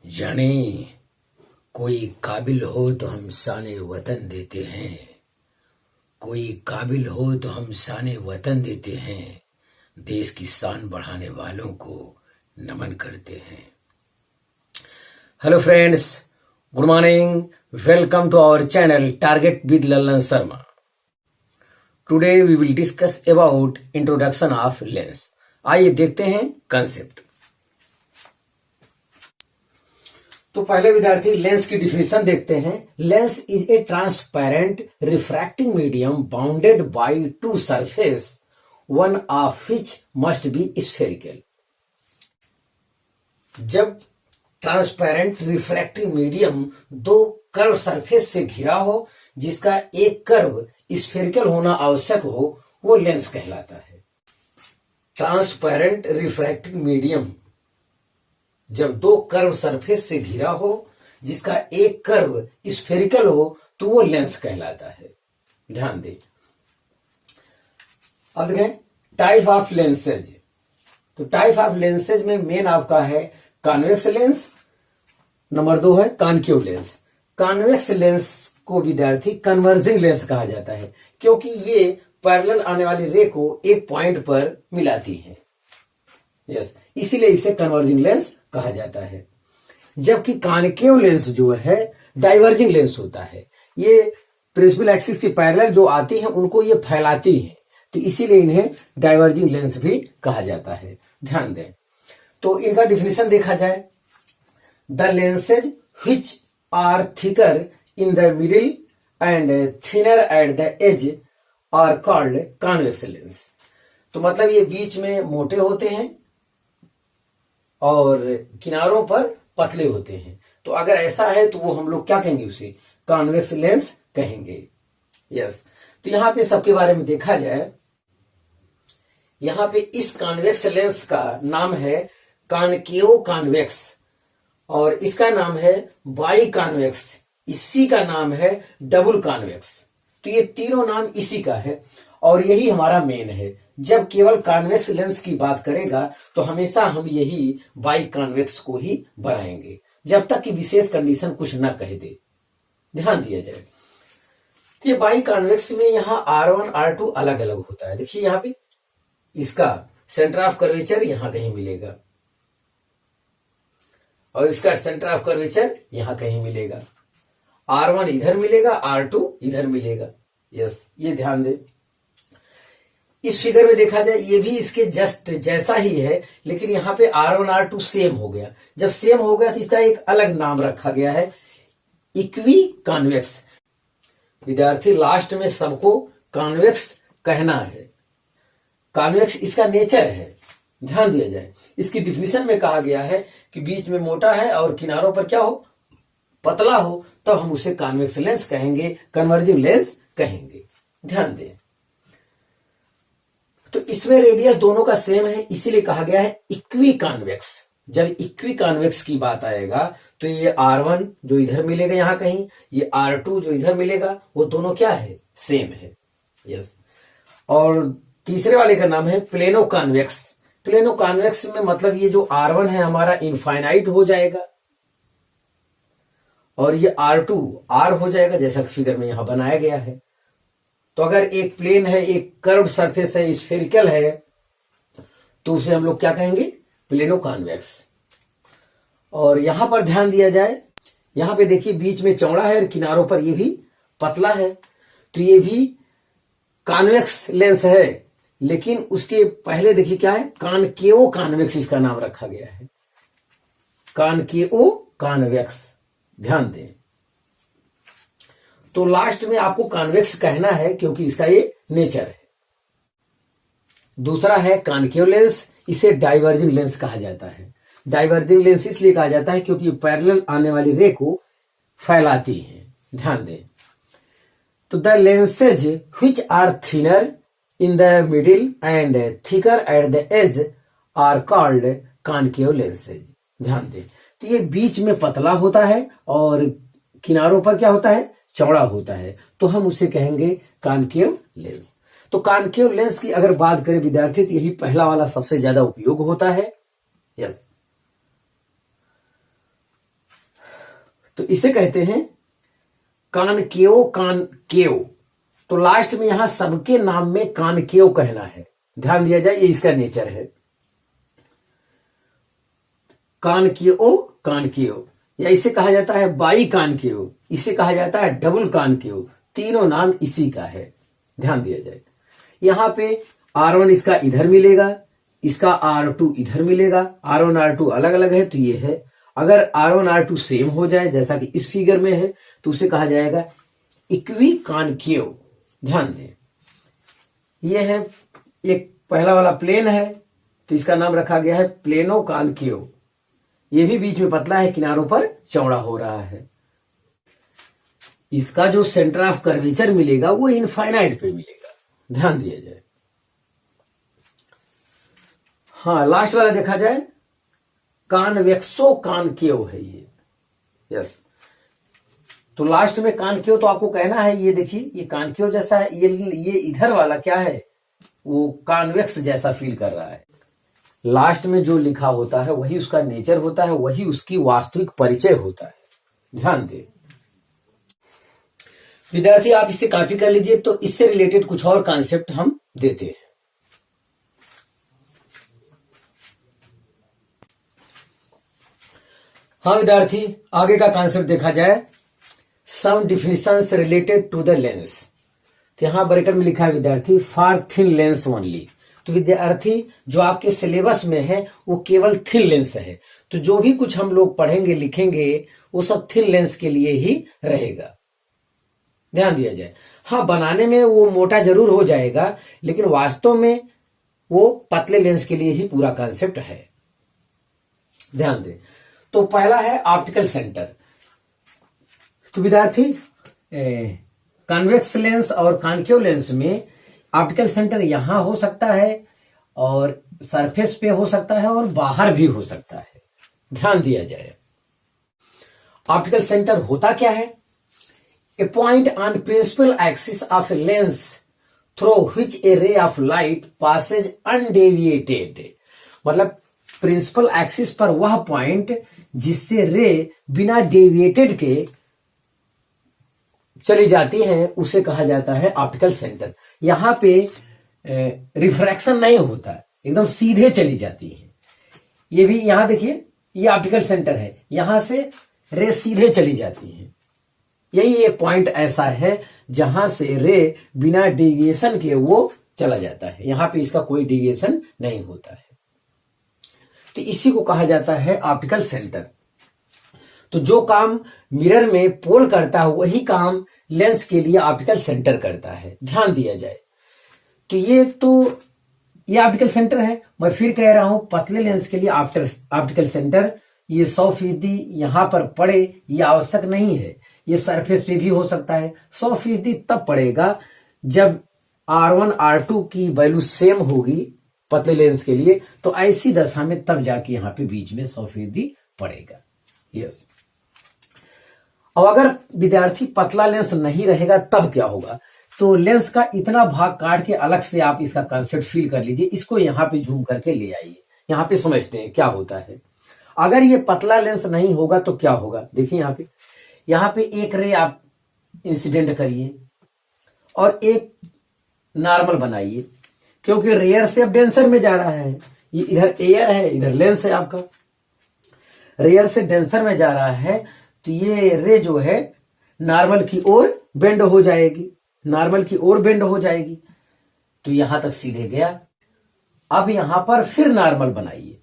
जाने कोई काबिल हो तो हम शान वतन देते हैं, कोई काबिल हो तो हम शान वतन देते हैं, देश की शान बढ़ाने वालों को नमन करते हैं। Hello friends, good morning, welcome to our channel target with Lalan Sharma. Today we will discuss about introduction of lens. आइए देखते हैं कंसेप्ट। तो पहले विद्यार्थी लेंस की डिफिनेशन देखते हैं। Lens is a transparent refracting medium bounded by two surface, one of which must be spherical. जब ट्रांसपेरेंट रिफ्रैक्टिंग मीडियम दो कर्व सरफेस से घिरा हो जिसका एक कर्व स्फेरिकल होना आवश्यक हो, वो लेंस कहलाता है। ट्रांसपेरेंट रिफ्रैक्टिंग मीडियम जब दो कर्व सरफेस से घिरा हो जिसका एक कर्व स्फेरिकल हो तो वो लेंस कहलाता है। ध्यान दें। अब देखें टाइप ऑफ लेंसेज। तो टाइप ऑफ लेंसेज में मेन आपका है कॉन्वेक्स लेंस, नंबर 2 है कॉनकेव लेंस। कॉन्वेक्स लेंस को विद्यार्थी कन्वर्जिंग लेंस कहा जाता है क्योंकि ये पैरेलल आने वाली रे को एक पॉइंट पर मिलाती है। यस, इसीलिए इसे कन्वर्जिंग लेंस कहा जाता है। जबकि कॉनकेव लेंस जो है डाइवर्जिंग लेंस होता है। ये प्रिंसिपल एक्सिस की पैरेलल जो आती हैं उनको ये फैलाती हैं, तो इसीलिए इन्हें डाइवर्जिंग लेंस भी कहा जाता है। ध्यान दें। तो इनका डिफिनेशन देखा जाए, the lenses which are thicker in the middle and thinner at the edge are called convex lens. तो मतलब ये बीच में मोटे होते हैं और किनारों पर पतले होते हैं। तो अगर ऐसा है तो वो हम लोग क्या कहेंगे, उसे कॉन्वेक्स लेंस कहेंगे। यस, तो यहां पे सबके बारे में देखा जाए, यहां पे इस कॉन्वेक्स लेंस का नाम है कॉनकेव कॉन्वेक्स और इसका नाम है बाई कॉन्वेक्स, इसी का नाम है डबल कॉन्वेक्स। तो ये तीनों नाम इसी का है और यही हमारा मेन है। जब केवल कॉन्वेक्स लेंस की बात करेगा तो हमेशा हम यही बाई कॉन्वेक्स को ही बनाएंगे जब तक कि विशेष कंडीशन कुछ ना कह दे। ध्यान दिया जाए। तो ये बाई कॉन्वेक्स में यहाँ R1 R2 अलग अलग होता है। देखिए यहाँ पे इसका सेंटर ऑफ कर्वेचर यहां कहीं मिलेगा और इसका सेंटर ऑफ कर्वेचर यहां कहीं मिलेगा। R1 इधर मिलेगा, R2 इधर मिलेगा। यस, ये ध्यान दे। इस फिगर में देखा जाए ये भी इसके जस्ट जैसा ही है, लेकिन यहाँ पे R1 R2 सेम हो गया। जब सेम हो गया तो इसका एक अलग नाम रखा गया है, इक्वी कॉन्वेक्स। विद्यार्थी लास्ट में सबको कॉन्वेक्स कहना है। कॉन्वेक्स इसका नेचर है। ध्यान दिया जाए। इसकी डिफिनेशन में कहा गया है कि बीच में मोटा है और किनारों पर क्या हो, पतला हो, तब हम उसे कॉन्वेक्स लेंस कहेंगे, कन्वर्जिंग लेंस कहेंगे। ध्यान दें। तो इसमें रेडियस दोनों का सेम है, इसीलिए कहा गया है इक्वी कॉन्वेक्स। जब इक्वी कॉन्वेक्स की बात आएगा तो ये R1 जो इधर मिलेगा यहां कहीं, ये R2 जो इधर मिलेगा, वो दोनों क्या है, सेम है। यस, और तीसरे वाले का नाम है प्लेनो कॉन्वेक्स। प्लेनो कॉन्वेक्स में मतलब ये जो R1 है हमारा इनफाइनाइट हो जाएगा और ये R2 R हो जाएगा, जैसा फिगर में यहां बनाया गया है। तो अगर एक प्लेन है, एक कर्व सरफेस है, स्फेरिकल है, तो उसे हम लोग क्या कहेंगे, प्लेनो कॉन्वेक्स। और यहां पर ध्यान दिया जाए, यहां पे देखिए बीच में चौड़ा है और किनारों पर ये भी पतला है, तो ये भी कॉन्वेक्स लेंस है। लेकिन उसके पहले देखिए क्या है, कॉनकेव कॉन्वेक्स इसका नाम रखा गया है, कॉनकेव कॉन्वेक्स। ध्यान दें। तो लास्ट में आपको कॉन्वेक्स कहना है क्योंकि इसका ये नेचर है। दूसरा है कॉनकेव लेंस, इसे डाइवर्जिंग लेंस कहा जाता है। डाइवर्जिंग लेंस इसलिए कहा जाता है क्योंकि पैरेलल आने वाली रे को फैलाती है। ध्यान दें। तो the lenses which are thinner in the middle and thicker at the edge are called concave lenses. ध्यान दें। तो ये बीच में पतला होता है और किनारों पर क्या होता है, चौड़ा होता है, तो हम उसे कहेंगे कॉनकेव लेंस। तो कॉनकेव लेंस की अगर बात करें विद्यार्थी, तो यही पहला वाला सबसे ज्यादा उपयोग होता है। यस, तो इसे कहते हैं कॉनकेव कॉनकेव। तो लास्ट में यहां सबके नाम में कॉनकेव कहना है, ध्यान दिया जाए, ये इसका नेचर है। कॉनकेव कॉनकेव, या इसे कहा जाता है बाई कॉनकेव, इसे कहा जाता है डबल कॉनकेव, तीनों नाम इसी का है, ध्यान दिया जाए। यहां पे R1 इसका इधर मिलेगा, इसका R2 इधर मिलेगा, R1 R2 अलग अलग है तो ये है। अगर R1 R2 सेम हो जाए जैसा कि इस फिगर में है तो उसे कहा जाएगा इक्वी कॉनकेव, ध्यान दें। यह है एक पहला वाला प्लेन है तो इसका नाम रखा गया है प्लेनो कॉनकेव। ये भी बीच में पतला है, किनारों पर चौड़ा हो रहा है। इसका जो सेंटर ऑफ कर्वेचर मिलेगा वो इनफाइनाइट पे मिलेगा, ध्यान दिया जाए। हाँ, लास्ट वाला देखा जाए कॉन्वेक्सो कॉनकेव है ये, यस। तो लास्ट में कॉनकेव तो आपको कहना है, ये देखिए ये कॉनकेव जैसा है, ये इधर वाला क्या है, वो कॉन्वेक्स जैसा फील कर रहा है। लास्ट में जो लिखा होता है वही उसका नेचर होता है, वही उसकी वास्तविक परिचय होता है, ध्यान दें। विद्यार्थी आप इसे कॉपी कर लीजिए, तो इससे रिलेटेड कुछ और कॉन्सेप्ट हम देते हैं। हाँ विद्यार्थी, आगे का कॉन्सेप्ट देखा जाए, सम डिफिनिशंस रिलेटेड टू द लेंस। तो यहां ब्रैकेट में लिखा है विद्यार्थी फॉर थिन लेंस ओनली। तो विद्यार्थी जो आपके सिलेबस में है वो केवल थिन लेंस है, तो जो भी कुछ हम लोग पढ़ेंगे लिखेंगे वो सब थिन लेंस के लिए ही रहेगा, ध्यान दिया जाए। हाँ, बनाने में वो मोटा जरूर हो जाएगा, लेकिन वास्तव में वो पतले लेंस के लिए ही पूरा कॉन्सेप्ट है, ध्यान दें। तो पहला है ऑप्टिकल सेंटर। तो विद्यार्थी कॉन्वेक्स लेंस और कॉनकेव लेंस में ऑप्टिकल सेंटर यहां हो सकता है और सरफेस पे हो सकता है और बाहर भी हो सकता है, ध्यान दिया जाए। ऑप्टिकल सेंटर होता क्या है? A point on principal axis of a lens through which a ray of light passes undeviated. मतलब प्रिंसिपल एक्सिस पर वह पॉइंट जिससे रे बिना डेविएटेड के चली जाती है उसे कहा जाता है ऑप्टिकल सेंटर। यहां पे रिफ्रैक्शन नहीं होता, एकदम सीधे चली जाती है। ये भी यहां देखिए, ये ऑप्टिकल सेंटर है, यहां से रे सीधे चली जाती है। यही एक पॉइंट ऐसा है जहां से रे बिना डेविएशन के वो चला जाता है, यहां पे इसका कोई डेविएशन नहीं होता है, तो इसी को कहा जाता है ऑप्टिकल सेंटर। तो जो काम मिरर में पोल करता है वही काम लेंस के लिए ऑप्टिकल सेंटर करता है, ध्यान दिया जाए। तो ये ऑप्टिकल सेंटर है। मैं फिर कह रहा हूं, पतले लेंस के लिए ऑप्टिकल सेंटर ये 100% यहां पर पड़े ये आवश्यक नहीं है, ये सरफेस पे भी हो सकता है। 100% तब पड़ेगा जब R1 R2 की वैल्यू सेम होगी पतले लेंस के लिए, तो ऐसी दशा में तब जाके यहां पे बीच में 100% पड़ेगा, यस। और अगर विद्यार्थी पतला लेंस नहीं रहेगा तब क्या होगा? तो लेंस का इतना भाग काट के अलग से आप इसका कंसेप्ट फील कर लीजिए, इसको यहां पे जूम करके ले आइए, यहां पे समझते हैं क्या होता है। अगर ये पतला लेंस नहीं होगा तो क्या होगा? देखिए यहां पे एक रे आप इंसिडेंट करिए और एक नॉर्मल बनाइए, क्योंकि रेयर से अब डेंसर में जा रहा है। ये इधर एयर है, इधर लेंस है आपका, रेयर से डेंसर में जा रहा है, तो ये रे जो है नॉर्मल की ओर बेंड हो जाएगी, नॉर्मल की ओर बेंड हो जाएगी, तो यहां तक सीधे गया। अब यहां पर फिर नॉर्मल बनाइए,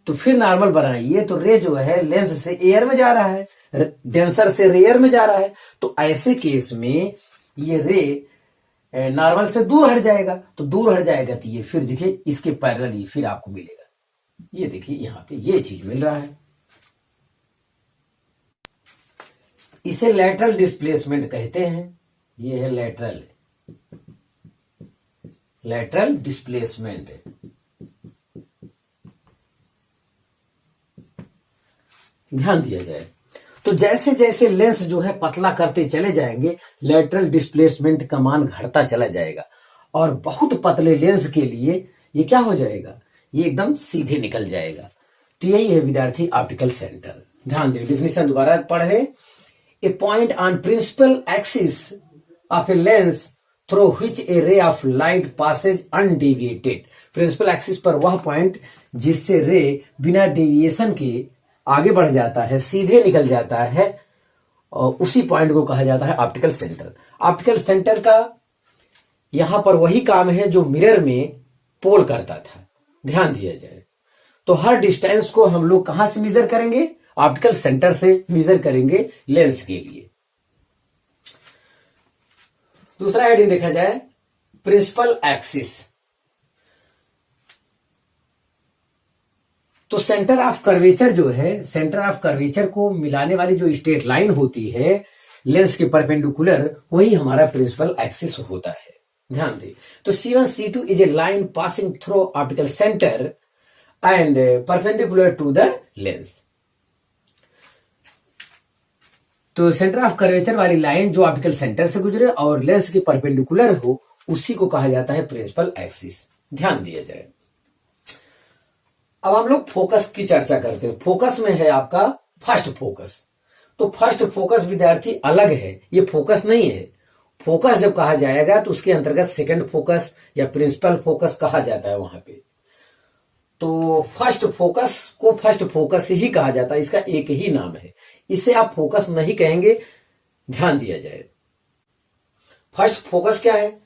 तो फिर नॉर्मल बनाइए तो रे जो है लेंस से एयर में जा रहा है, डेंसर से रेयर में जा रहा है, तो ऐसे केस में ये रे नॉर्मल से दूर हट जाएगा। तो दूर हट जाएगा तो ये फिर देखिए इसके पैरेलल ही फिर आपको मिलेगा। ये देखिए यहां पे ये चीज मिल रहा है, इसे लैटरल डिस्प्लेसमेंट कहते हैं। ये है लैटरल डिस्प्लेसमेंट। ध्यान दिया जाए तो जैसे जैसे लेंस जो है पतला करते चले जाएंगे, लैटरल डिस्प्लेसमेंट का मान घटता चला जाएगा, और बहुत पतले लेंस के लिए ये क्या हो जाएगा, ये एकदम सीधे निकल जाएगा। तो यही है विद्यार्थी ऑप्टिकल सेंटर, ध्यान दें, डिफिनेशन दोबारा पढ़े। A point on principal axis of a lens through which a ray of light passes undeviated. Principal axis पर वह पॉइंट जिससे रे बिना डेविएशन के आगे बढ़ जाता है, सीधे निकल जाता है, और उसी पॉइंट को कहा जाता है ऑप्टिकल सेंटर। ऑप्टिकल सेंटर का यहां पर वही काम है जो मिरर में पोल करता था, ध्यान दिया जाए। तो हर डिस्टेंस को हम लोग कहां से मेजर करेंगे? ऑप्टिकल सेंटर से मेजर करेंगे लेंस के लिए। दूसरा हेडिंग देखा जाए, प्रिंसिपल एक्सिस। तो सेंटर ऑफ कर्वेचर जो है, सेंटर ऑफ कर्वेचर को मिलाने वाली जो स्ट्रेट लाइन होती है लेंस के परपेंडिकुलर, वही हमारा प्रिंसिपल एक्सिस होता है, ध्यान दें। तो C1 C2 is a line passing through optical centre and perpendicular to the lens. तो सेंटर ऑफ कर्वेचर वाली लाइन जो ऑप्टिकल सेंटर से गुजरे और लेंस के परपेंडिकुलर हो, उसी को कहा जाता है प्रिंसिपल एक्सिस, ध्यान दिया जाए। अब हम लोग फोकस की चर्चा करते हैं। फोकस में है आपका फर्स्ट फोकस। तो फर्स्ट फोकस विद्यार्थी अलग है, ये फोकस नहीं है। फोकस जब कहा जाएगा तो उसके अंतर्गत सेकंड फोकस या प्रिंसिपल फोकस कहा जाता है वहां पे। तो फर्स्ट फोकस को फर्स्ट फोकस ही कहा जाता है, इसका एक ही नाम है, इसे आप फोकस नहीं कहेंगे, ध्यान दिया जाए। फर्स्ट फोकस क्या है?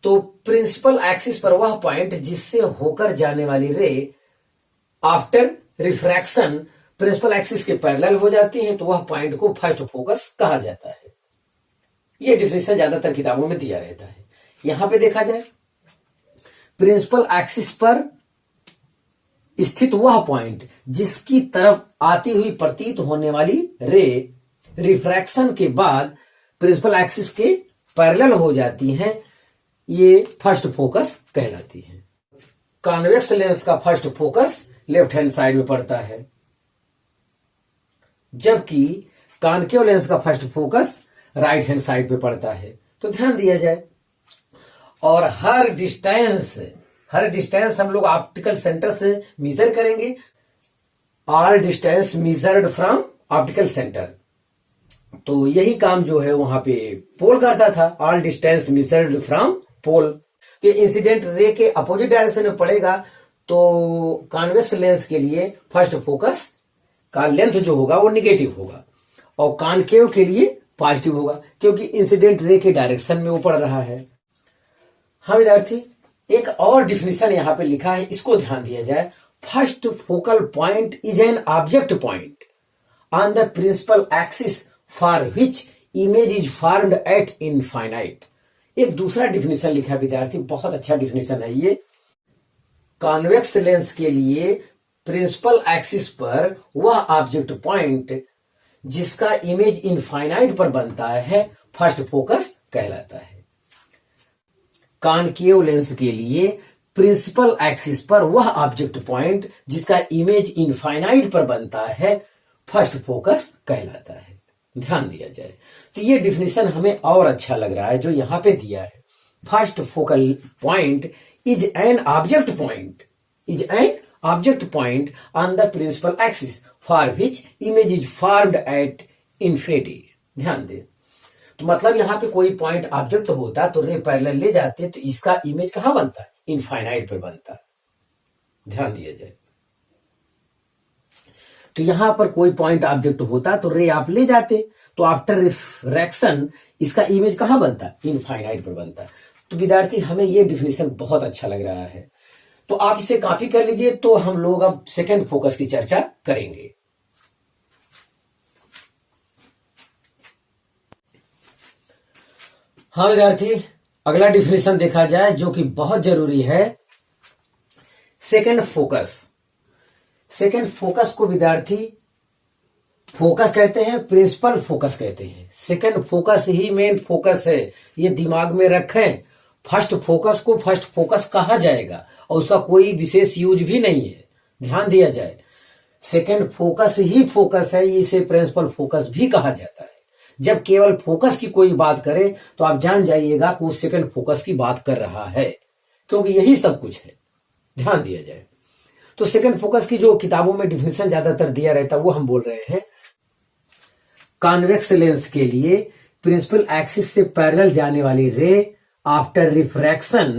तो प्रिंसिपल एक्सिस पर वह पॉइंट जिससे होकर जाने वाली रे आफ्टर रिफ्रैक्शन प्रिंसिपल एक्सिस के पैरेलल हो जाती है, तो वह पॉइंट को फर्स्ट फोकस कहा जाता है। यह डिफिनेशन ज्यादातर किताबों में दिया रहता है। यहां पे देखा जाए, प्रिंसिपल एक्सिस पर स्थित वह पॉइंट जिसकी तरफ आती हुई प्रतीत होने वाली रे रिफ्रैक्शन के बाद प्रिंसिपल एक्सिस के पैरेलल हो जाती हैं, ये फर्स्ट फोकस कहलाती है। कॉन्वेक्स लेंस का first focus left hand side में पड़ता है, जबकि कॉनकेव लेंस का first focus right hand side पे पड़ता है। तो ध्यान दिया जाए। और हर डिस्टेंस हम लोग ऑप्टिकल सेंटर से मेजर करेंगे। All distance measured from optical centre, तो यही काम जो है वहां पे पोल करता था। All distance measured from pole, तो इंसिडेंट रे के अपोजिट डायरेक्शन में पड़ेगा, तो कॉन्वेक्स लेंस के लिए फर्स्ट फोकस का लेंथ जो होगा वो निगेटिव होगा और कॉनकेव के लिए पॉजिटिव होगा, क्योंकि इंसिडेंट रे के डायरेक्शन में वो पड़ रहा है। हाँ विद्यार्थी, एक और डिफिनेशन यहां पे लिखा है, इसको ध्यान दिया जाए। First focal point is an object point on the principal axis for which image is formed at infinite. एक दूसरा डिफिनेशन लिखा विद्यार्थी, बहुत अच्छा डिफिनेशन है ये। कॉन्वेक्स लेंस के लिए प्रिंसिपल एक्सिस पर वह ऑब्जेक्ट पॉइंट जिसका इमेज इनफाइनाइट पर बनता है फर्स्ट फोकस कहलाता है। कॉनकेव लेंस के लिए प्रिंसिपल एक्सिस पर वह ऑब्जेक्ट पॉइंट जिसका इमेज इनफाइनाइट पर बनता है फर्स्ट फोकस कहलाता है, ध्यान दिया जाए। तो ये डिफिनेशन हमें और अच्छा लग रहा है जो यहां पे दिया है। First focal point is an object point on the principal axis for which image is formed at infinity. ध्यान दें, तो मतलब यहां पे कोई पॉइंट ऑब्जेक्ट होता तो रे पैरेलल ले जाते, तो इसका इमेज कहां बनता है? इनफाइनाइट पर बनता है, ध्यान दिया जाए। तो यहां पर कोई पॉइंट ऑब्जेक्ट होता तो रे आप ले जाते, तो आफ्टर रिफ्रैक्शन इसका इमेज कहां बनता? इनफाइनाइट पर बनता। तो विद्यार्थी, हमें यह डिफिनेशन बहुत अच्छा लग रहा है, तो आप इसे कॉपी कर लीजिए। तो हम लोग अब सेकंड फोकस की चर्चा करेंगे। हाँ विद्यार्थी, अगला डिफिनेशन देखा जाए जो कि बहुत जरूरी है, सेकंड फोकस। सेकंड फोकस को विद्यार्थी फोकस कहते हैं, प्रिंसिपल फोकस कहते हैं। सेकंड फोकस ही मेन फोकस है, ये दिमाग में रखें। फर्स्ट फोकस को फर्स्ट फोकस कहा जाएगा और उसका कोई विशेष यूज भी नहीं है, ध्यान दिया जाए। सेकंड फोकस ही फोकस है, इसे प्रिंसिपल फोकस भी कहा जाता है। जब केवल फोकस की कोई बात करे तो आप जान जाइएगा कि वो सेकंड फोकस की बात कर रहा है, क्योंकि यही सब कुछ है, ध्यान दिया जाए। तो सेकंड फोकस की जो किताबों में डिफिनेशन ज्यादातर दिया रहता है वो हम बोल रहे हैं। कॉन्वेक्स लेंस के लिए प्रिंसिपल एक्सिस से पैरेलल जाने वाली रे आफ्टर रिफ्रैक्शन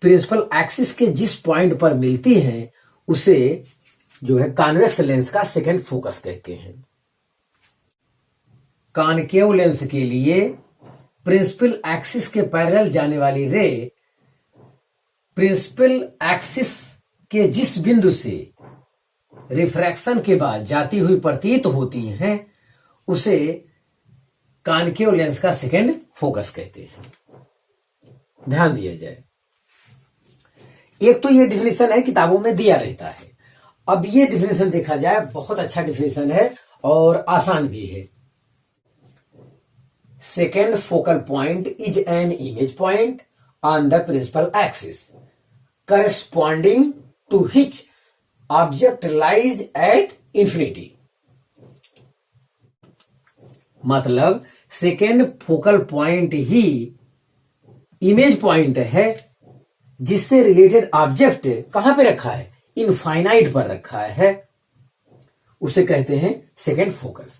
प्रिंसिपल एक्सिस के जिस पॉइंट पर मिलती है उसे जो है कॉन्वेक्स लेंस का सेकेंड फोकस कहते हैं। कॉनकेव लेंस के लिए प्रिंसिपल एक्सिस के पैरेलल जाने वाली रे प्रिंसिपल एक्सिस के जिस बिंदु से रिफ्रैक्शन के बाद जाती हुई प्रतीत होती हैं उसे कॉनकेव लेंस का सेकेंड फोकस कहते हैं। ध्यान दिया जाए, एक तो ये डिफिनेशन है किताबों में दिया रहता है। अब ये डिफिनेशन देखा जाए, बहुत अच्छा डिफिनेशन है और आसान भी है। Second focal point is an image point on the principal axis corresponding to which object lies at infinity। मतलब सेकेंड फोकल पॉइंट ही इमेज पॉइंट है जिससे रिलेटेड ऑब्जेक्ट कहां पे रखा है, इनफाइनाइट पर रखा है, उसे कहते हैं सेकेंड फोकस।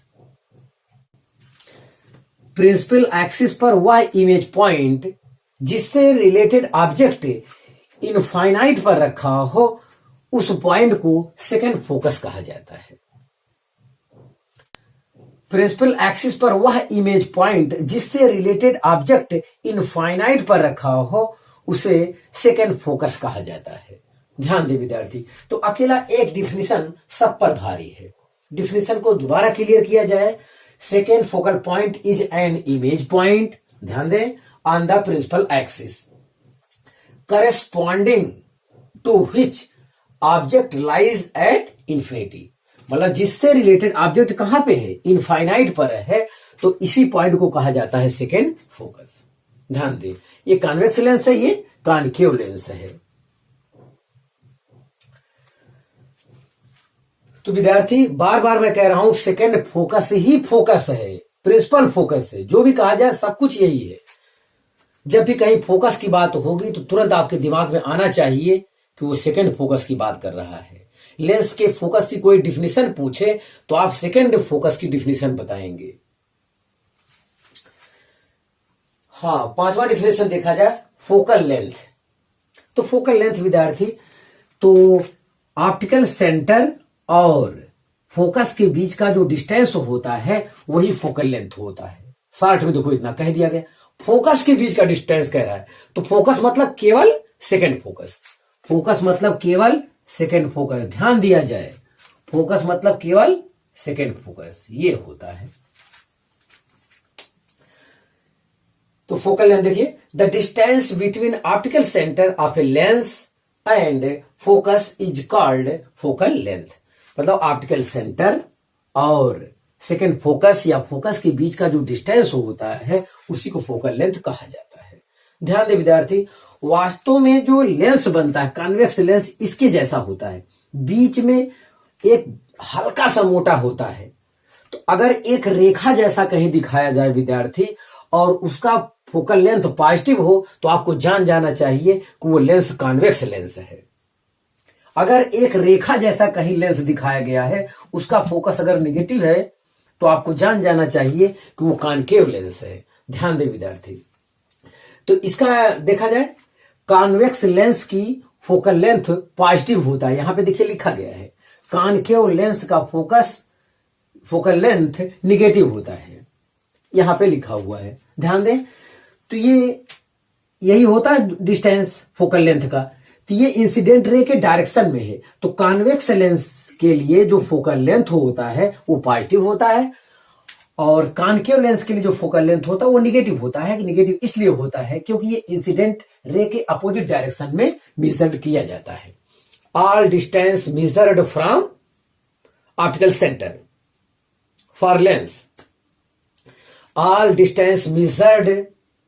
प्रिंसिपल एक्सिस पर वह इमेज पॉइंट जिससे रिलेटेड ऑब्जेक्ट इनफाइनाइट पर रखा हो उस पॉइंट को सेकेंड फोकस कहा जाता है। प्रिंसिपल एक्सिस पर वह इमेज पॉइंट जिससे रिलेटेड ऑब्जेक्ट इनफाइनाइट पर रखा हो उसे सेकेंड फोकस कहा जाता है। ध्यान दे विद्यार्थी, तो अकेला एक डिफिनेशन सब पर भारी है। डिफिनेशन को दोबारा क्लियर किया जाए। Second focal point is an image point, ध्यान दें, on the principal axis corresponding to which object lies at infinity। मतलब जिससे रिलेटेड ऑब्जेक्ट कहां पे है, इनफाइनाइट पर है, तो इसी पॉइंट को कहा जाता है सेकेंड फोकस। ध्यान दें, ये कॉन्वेक्स लेंस है, ये कॉनकेव लेंस है। तो विद्यार्थी बार बार मैं कह रहा हूं सेकेंड फोकस ही फोकस है, प्रिंसिपल फोकस है। जो भी कहा जाए सब कुछ यही है। जब भी कहीं फोकस की बात होगी तो तुरंत आपके दिमाग में आना चाहिए कि वो सेकंड फोकस की बात कर रहा है। लेंस के फोकस की कोई डिफिनेशन पूछे तो आप सेकंड फोकस की डिफिनेशन बताएंगे। हाँ, पांचवा डिफिनेशन देखा जाए, फोकल लेंथ। तो फोकल लेंथ विद्यार्थी, तो ऑप्टिकल सेंटर और फोकस के बीच का जो डिस्टेंस होता है वही फोकल लेंथ होता है। शॉर्ट में देखो इतना कह दिया गया, फोकस के बीच का डिस्टेंस कह रहा है। तो फोकस मतलब केवल सेकेंड फोकस, फोकस मतलब केवल सेकेंड फोकस। ध्यान दिया जाए, फोकस मतलब केवल सेकेंड फोकस, ये होता है। तो फोकल लेंथ देखिए, the distance between optical centre of a lens and focus is called focal length. मतलब ऑप्टिकल सेंटर और सेकेंड फोकस या फोकस के बीच का जो डिस्टेंस होता है उसी को फोकल लेंथ कहा जाता है। ध्यान दे विद्यार्थी, वास्तव में जो लेंस बनता है कॉन्वेक्स लेंस इसके जैसा होता है, बीच में एक हल्का सा मोटा होता है। तो अगर एक रेखा जैसा कहीं दिखाया जाए विद्यार्थी और उसका फोकल लेंथ पॉजिटिव हो तो आपको जान जाना चाहिए कि वो लेंस कॉन्वेक्स लेंस है। अगर एक रेखा जैसा कहीं लेंस दिखाया गया है, उसका फोकस अगर निगेटिव है तो आपको जान जाना चाहिए कि वो कॉनकेव लेंस है। ध्यान दे विद्यार्थी, तो इसका देखा जाए कॉन्वेक्स लेंस की फोकल लेंथ पॉजिटिव होता है। यहां पे देखिए लिखा गया है कॉनकेव लेंस का फोकल लेंथ निगेटिव होता है, यहां पे लिखा हुआ है। ध्यान दें, तो ये यही होता है डिस्टेंस फोकल लेंथ का। तो ये इंसिडेंट रे के डायरेक्शन में है। तो कॉन्वेक्स लेंस के लिए जो फोकल लेंथ होता है वो पॉजिटिव होता है और कॉनकेव लेंस के लिए जो फोकल लेंथ होता है वो निगेटिव होता है। निगेटिव इसलिए होता है क्योंकि ये इंसिडेंट रे के अपोजिट डायरेक्शन में मेजर्ड किया जाता है। All distance measured from optical centre for lens, all distance measured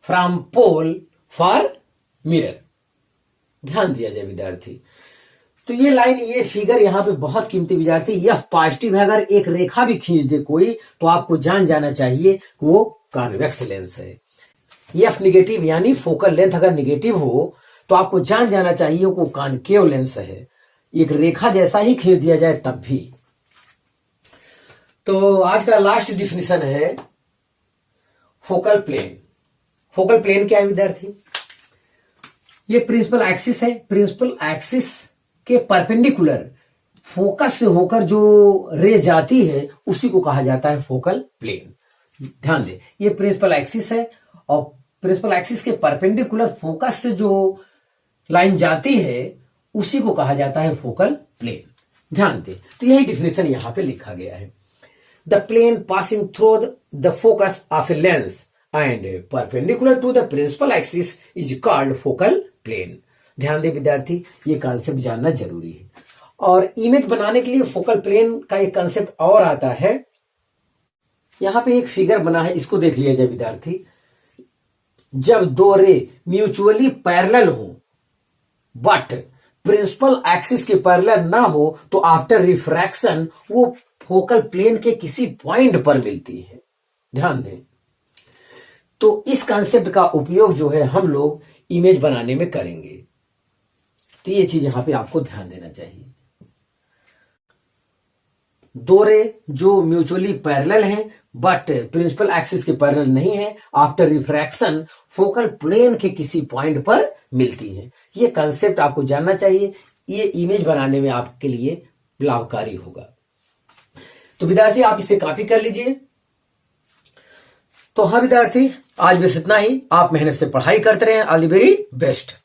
from pole for mirror. ध्यान दिया जाए विद्यार्थी, तो ये लाइन, ये फिगर यहां पे बहुत कीमती विद्यार्थी। यह पॉजिटिव है, अगर एक रेखा भी खींच दे कोई तो आपको जान जाना चाहिए कि वो कॉन्वेक्स लेंस है। एफ निगेटिव यानी फोकल लेंथ अगर निगेटिव हो तो आपको जान जाना चाहिए वो कॉनकेव लेंस है। एक रेखा जैसा ही खींच दिया जाए तब भी। तो आज का लास्ट डिफिनेशन है फोकल प्लेन। फोकल प्लेन क्या है विद्यार्थी? ये प्रिंसिपल एक्सिस है। प्रिंसिपल एक्सिस के परपेंडिकुलर फोकस से होकर जो रे जाती है उसी को कहा जाता है फोकल प्लेन। ध्यान दे, ये प्रिंसिपल एक्सिस है और प्रिंसिपल एक्सिस के परपेंडिकुलर फोकस से जो लाइन जाती है उसी को कहा जाता है फोकल प्लेन। ध्यान दे, तो यही डिफिनेशन यहां पे लिखा गया है। The plane passing through the focus of a lens and perpendicular to the principal axis is called focal plane. ध्यान दे विद्यार्थी, ये कॉन्सेप्ट जानना जरूरी है। और इमेज बनाने के लिए फोकल प्लेन का एक कॉन्सेप्ट और आता है। यहां पे एक फिगर बना है, इसको देख लिया जाए विद्यार्थी। जब दो रे म्यूचुअली पैरेलल हो बट प्रिंसिपल एक्सिस के पैरेलल ना हो तो आफ्टर रिफ्रैक्शन वो फोकल प्लेन के किसी पॉइंट पर मिलती है। ध्यान दें, तो इस कॉन्सेप्ट का उपयोग जो है हम लोग इमेज बनाने में करेंगे। तो ये चीज यहां पे आपको ध्यान देना चाहिए। दो रे जो म्यूचुअली पैरेलल हैं बट प्रिंसिपल एक्सिस के पैरेलल नहीं है, आफ्टर रिफ्रैक्शन फोकल प्लेन के किसी पॉइंट पर मिलती है। ये कंसेप्ट आपको जानना चाहिए, ये इमेज बनाने में आपके लिए लाभकारी होगा। तो विद्यार्थी आप इसे कॉपी कर लीजिए। तो हाँ विद्यार्थी, आज बस इतना ही। आप मेहनत से पढ़ाई करते रहें। All the very best.